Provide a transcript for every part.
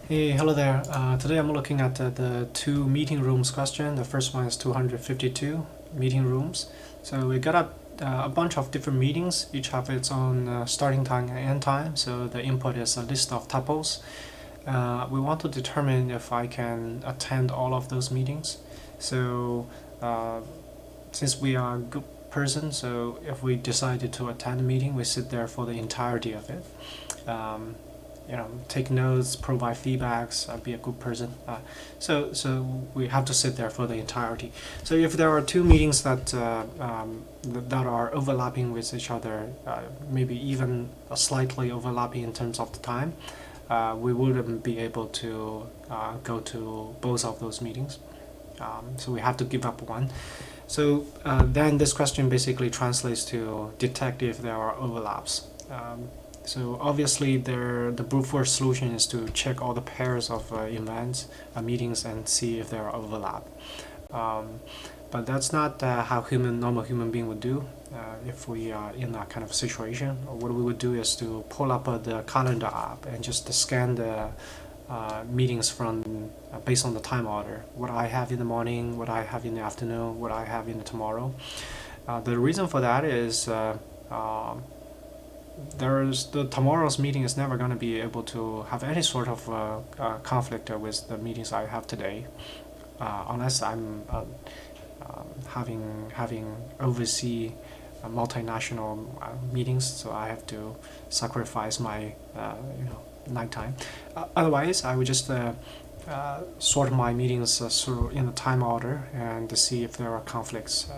Hey, hello there. Today I'm looking at the two meeting rooms question. The first one is 252 meeting rooms. So we got a bunch of different meetings, each have its own starting time and end time. So the input is a list of tuples. We want to determine if I can attend all of those meetings. So uh, since we are a good person, so if we decided to attend a meeting, we sit there for the entirety of it. Take notes, provide feedbacks, be a good person. So we have to sit there for the entirety. So if there are two meetings that are overlapping with each other, maybe even slightly overlapping in terms of the time, we wouldn't be able to go to both of those meetings. So we have to give up one. So then this question basically translates to detect if there are overlaps. So obviously the brute force solution is to check all the pairs of events, meetings, and see if there are overlap. But that's not how normal human being would do. If we are in that kind of situation, what we would do is to pull up the calendar app and just scan the meetings from based on the time order. What I have in the morning, what I have in the afternoon, what I have in the tomorrow. The reason for that is the tomorrow's meeting is never going to be able to have any sort of conflict with the meetings I have today, unless I'm having oversee multinational meetings, so I have to sacrifice my nighttime. Otherwise, I would just sort my meetings in the time order and to see if there are conflicts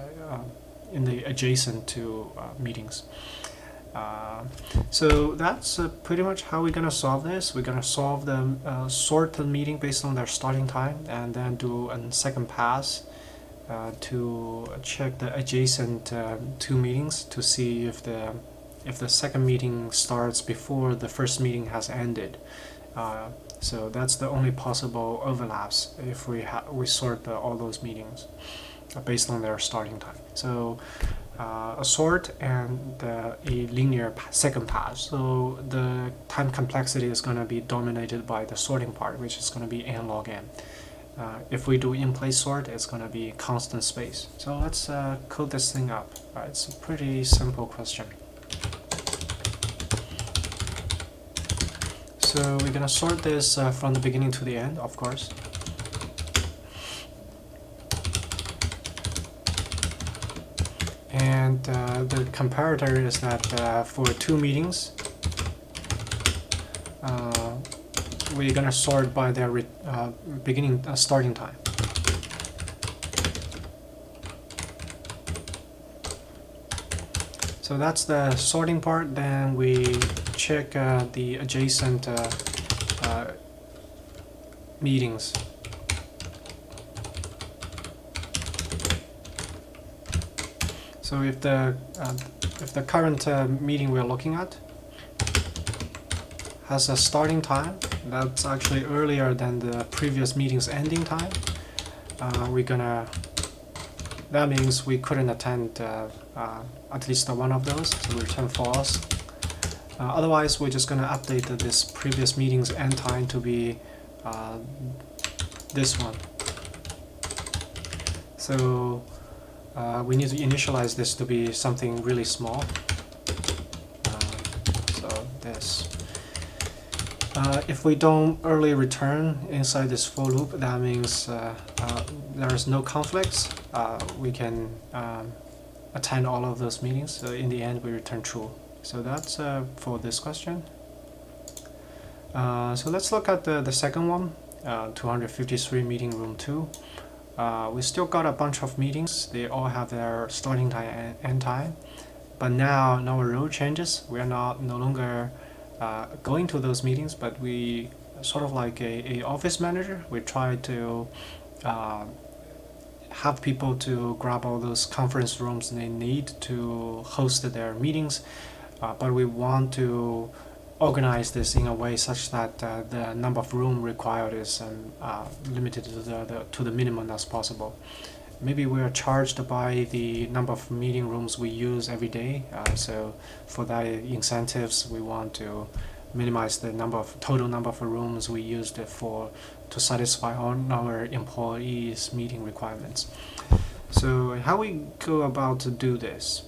in the adjacent to meetings. So that's pretty much how we're gonna solve this. We're gonna sort the meeting based on their starting time, and then do a second pass to check the adjacent two meetings to see if the second meeting starts before the first meeting has ended. So that's the only possible overlaps if we sort all those meetings based on their starting time. So a sort and a linear second pass. So the time complexity is going to be dominated by the sorting part, which is going to be n log n. If we do in-place sort, it's going to be constant space. So let's code this thing up. It's a pretty simple question. So we're going to sort this from the beginning to the end, of course. And the comparator is that for two meetings, we're gonna sort by their starting time. So that's the sorting part. Then we check the adjacent meetings. So if the current meeting we're looking at has a starting time that's actually earlier than the previous meeting's ending time, that means we couldn't attend at least one of those, so we return false. Otherwise, we're just gonna update this previous meeting's end time to be this one. So we need to initialize this to be something really small. So this. If we don't early return inside this for loop, that means there is no conflicts. We can attend all of those meetings. So in the end, we return true. So that's for this question. So let's look at the second one, 253 meeting room 2. We still got a bunch of meetings. They all have their starting time and end time. But now our rule changes. We are no longer going to those meetings, but we sort of like a office manager. We try to have people to grab all those conference rooms they need to host their meetings. But we want to organize this in a way such that the number of room required is limited to the minimum as possible. Maybe we are charged by the number of meeting rooms we use every day. So for that incentives, we want to minimize the total number of rooms we used to satisfy all our employees' meeting requirements. So how we go about to do this?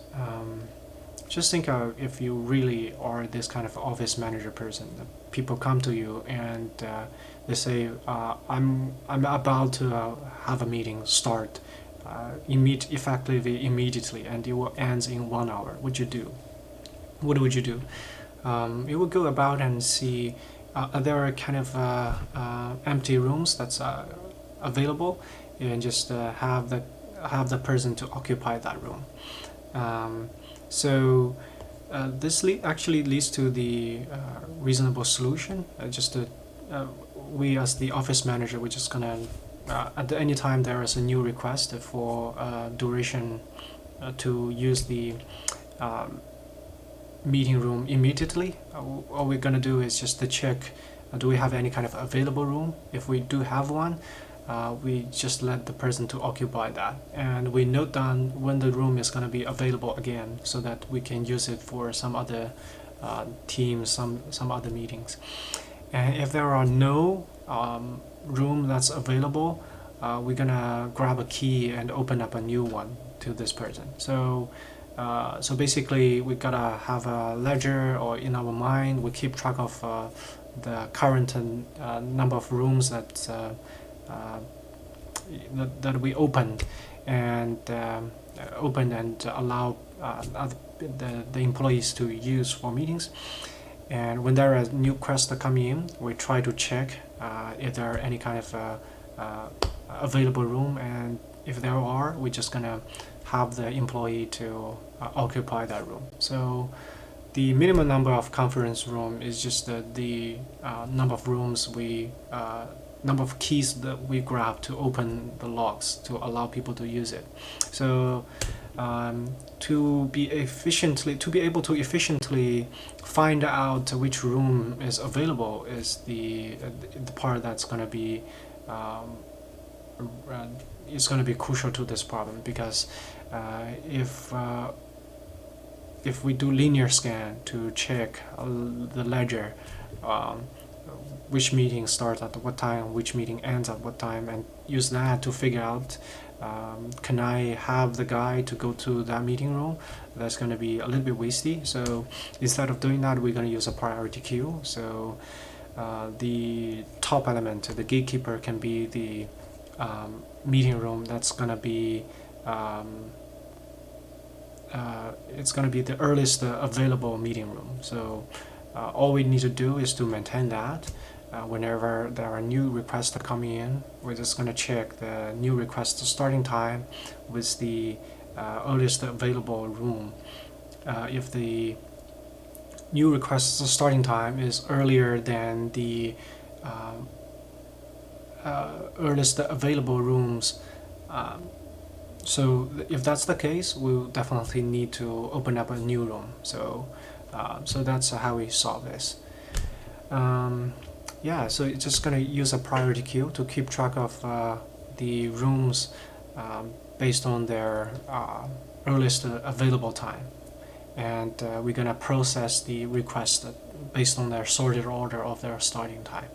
Just think of if you really are this kind of office manager person. People come to you and they say, "I'm about to have a meeting start effectively immediately, and it will end in 1 hour. Would you do? What would you do?" You would go about and see there are kind of empty rooms that's available, and just have the person to occupy that room. So this actually leads to the reasonable solution. We as the office manager, we're just gonna at any time there is a new request for duration to use the meeting room immediately. All we're gonna do is just to check, do we have any kind of available room? If we do have one, we just let the person to occupy that, and we note down when the room is going to be available again, so that we can use it for some other teams, some other meetings. And if there are no room that's available, we're gonna grab a key and open up a new one to this person. So basically we gotta have a ledger, or in our mind we keep track of the current number of rooms that we opened and allow the employees to use for meetings. And when there are new requests that come in, we try to check if there are any kind of available room, and if there are, we're just gonna have the employee to occupy that room. So the minimum number of conference room is just the number of rooms number of keys that we grab to open the locks to allow people to use it. So to be able to efficiently find out which room is available is the part that's going to be crucial to this problem, because if we do linear scan to check the ledger, which meeting starts at what time, which meeting ends at what time, and use that to figure out, can I have the guy to go to that meeting room? That's going to be a little bit wasty. So instead of doing that, we're going to use a priority queue. So the top element, the gatekeeper, can be the meeting room that's going to be it's going to be the earliest available meeting room. So all we need to do is to maintain that. Whenever there are new requests that come in, we're just going to check the new request starting time with the earliest available room. If the new request starting time is earlier than the earliest available rooms, so if that's the case, we'll definitely need to open up a new room. So that's how we solve this. Yeah, so it's just going to use a priority queue to keep track of the rooms based on their earliest available time, and we're going to process the request based on their sorted order of their starting time.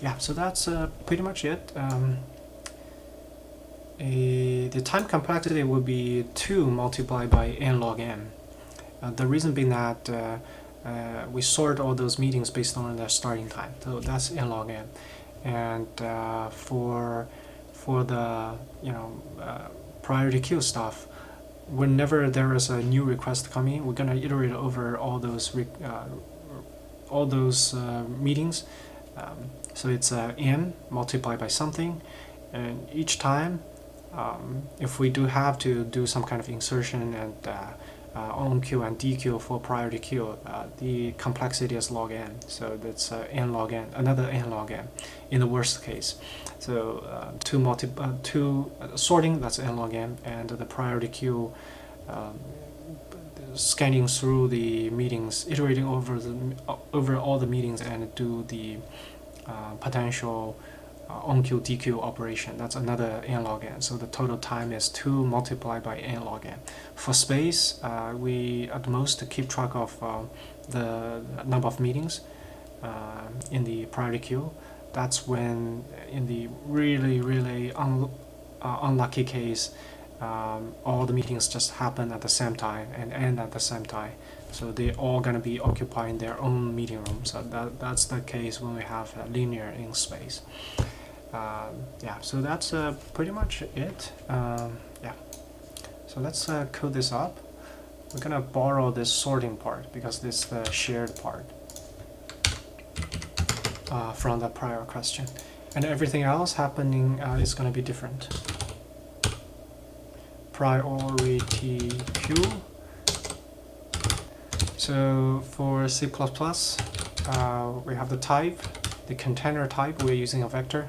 Yeah, so that's pretty much it. The time complexity will be 2 multiplied by n log n. The reason being that we sort all those meetings based on their starting time, so that's n log n. And for the priority queue stuff, whenever there is a new request coming, we're gonna iterate over all those meetings. So it's n multiplied by something, and each time, if we do have to do some kind of insertion and on queue and dequeue for priority queue, the complexity is log n, so that's n log n, another n log n in the worst case. So two sorting, that's n log n, and the priority queue scanning through the meetings, iterating over all the meetings, and do the potential onQ DQ operation. That's another n log n. So the total time is 2 multiplied by n log n. For space, we at most keep track of the number of meetings in the priority queue. That's when, in the really unlucky case, all the meetings just happen at the same time and end at the same time. So they're all going to be occupying their own meeting room. So that's the case when we have linear in space. Yeah, so that's pretty much it. Yeah. So let's code this up. We're going to borrow this sorting part because this is the shared part from the prior question. And everything else happening is going to be different. Priority queue. So for C++, we have the type, the container type. We're using a vector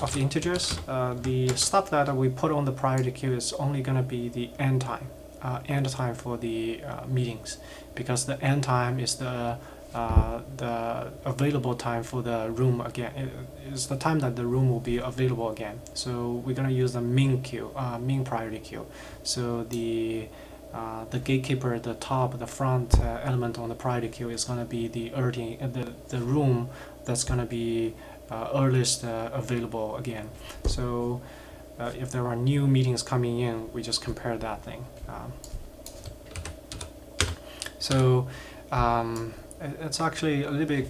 of integers. The stuff that we put on the priority queue is only going to be the end time for the meetings, because the end time is the available time for the room again. It is the time that the room will be available again. So we're going to use the min queue, min priority queue. So the gatekeeper, the top, the front element on the priority queue is going to be the room that's going to be earliest available again. So if there are new meetings coming in, we just compare that thing. It's actually a little bit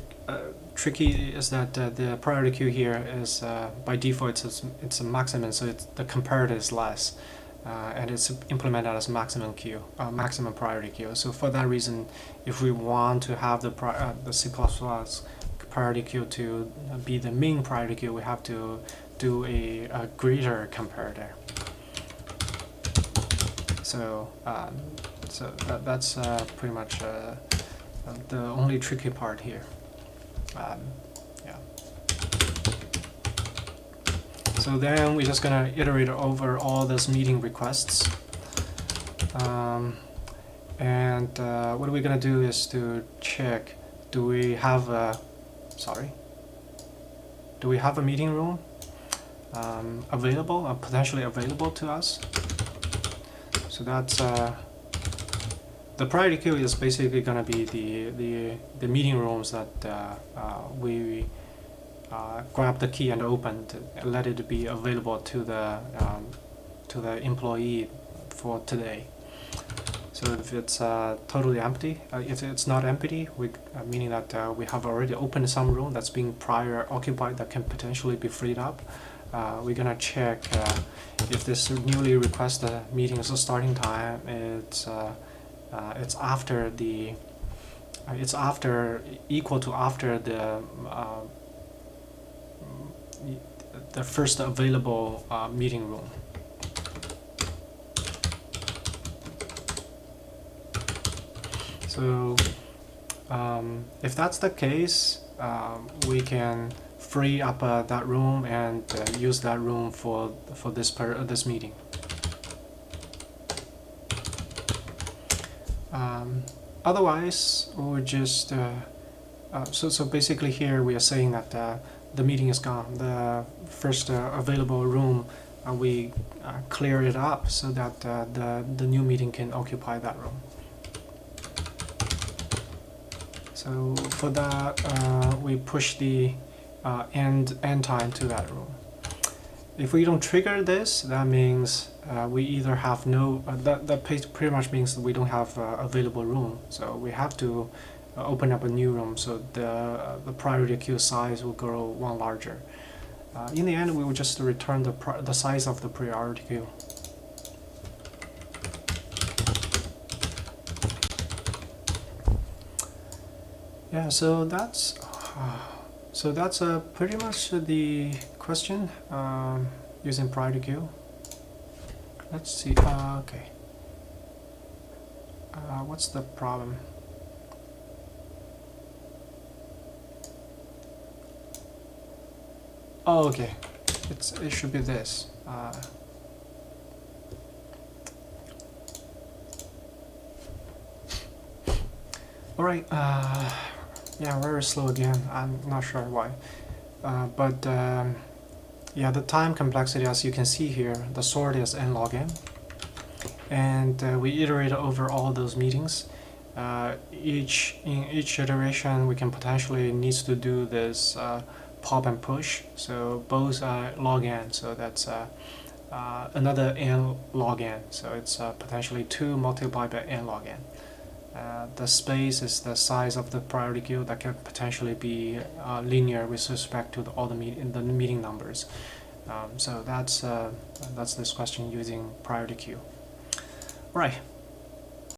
tricky, is that the priority queue here is by default it's a maximum, so the comparator is less. And it's implemented as maximum queue, maximum priority queue. So for that reason, if we want to have the C++ priority queue to be the min priority queue, we have to do a greater comparator. So that's pretty much the only tricky part here. Yeah. So then we're just gonna iterate over all those meeting requests, and what we're gonna do is to check: do we have a meeting room available, potentially available to us? So that's the priority queue is basically gonna be the meeting rooms that we grab the key and open to let it be available to the employee for today. So if it's totally empty, if it's not empty, meaning that we have already opened some room that's being prior occupied that can potentially be freed up, we're gonna check if this newly requested meeting's starting time it's equal to after the first available meeting room. So if that's the case, we can free up that room and use that room for this meeting. Otherwise, we'll just so basically here we are saying that the meeting is gone. The first available room, we clear it up so that the new meeting can occupy that room. So for that, we push the end time to that room. If we don't trigger this, that means we either have no. That pretty much means that we don't have available room. So we have to open up a new room. So the priority queue size will grow one larger. In the end, we will just return the size of the priority queue. Yeah, so that's pretty much the question using priority queue. Let's see. Okay. What's the problem? Oh, okay. It should be this. All right. Yeah, very slow again. I'm not sure why. Yeah, the time complexity, as you can see here, the sort is n log n, and we iterate over all those meetings. In each iteration, we can potentially needs to do this pop and push. So both log n. So that's another n log n. So it's potentially 2 multiplied by n log n. The space is the size of the priority queue that can potentially be linear with respect to all the meeting numbers. So that's this question using priority queue. Right.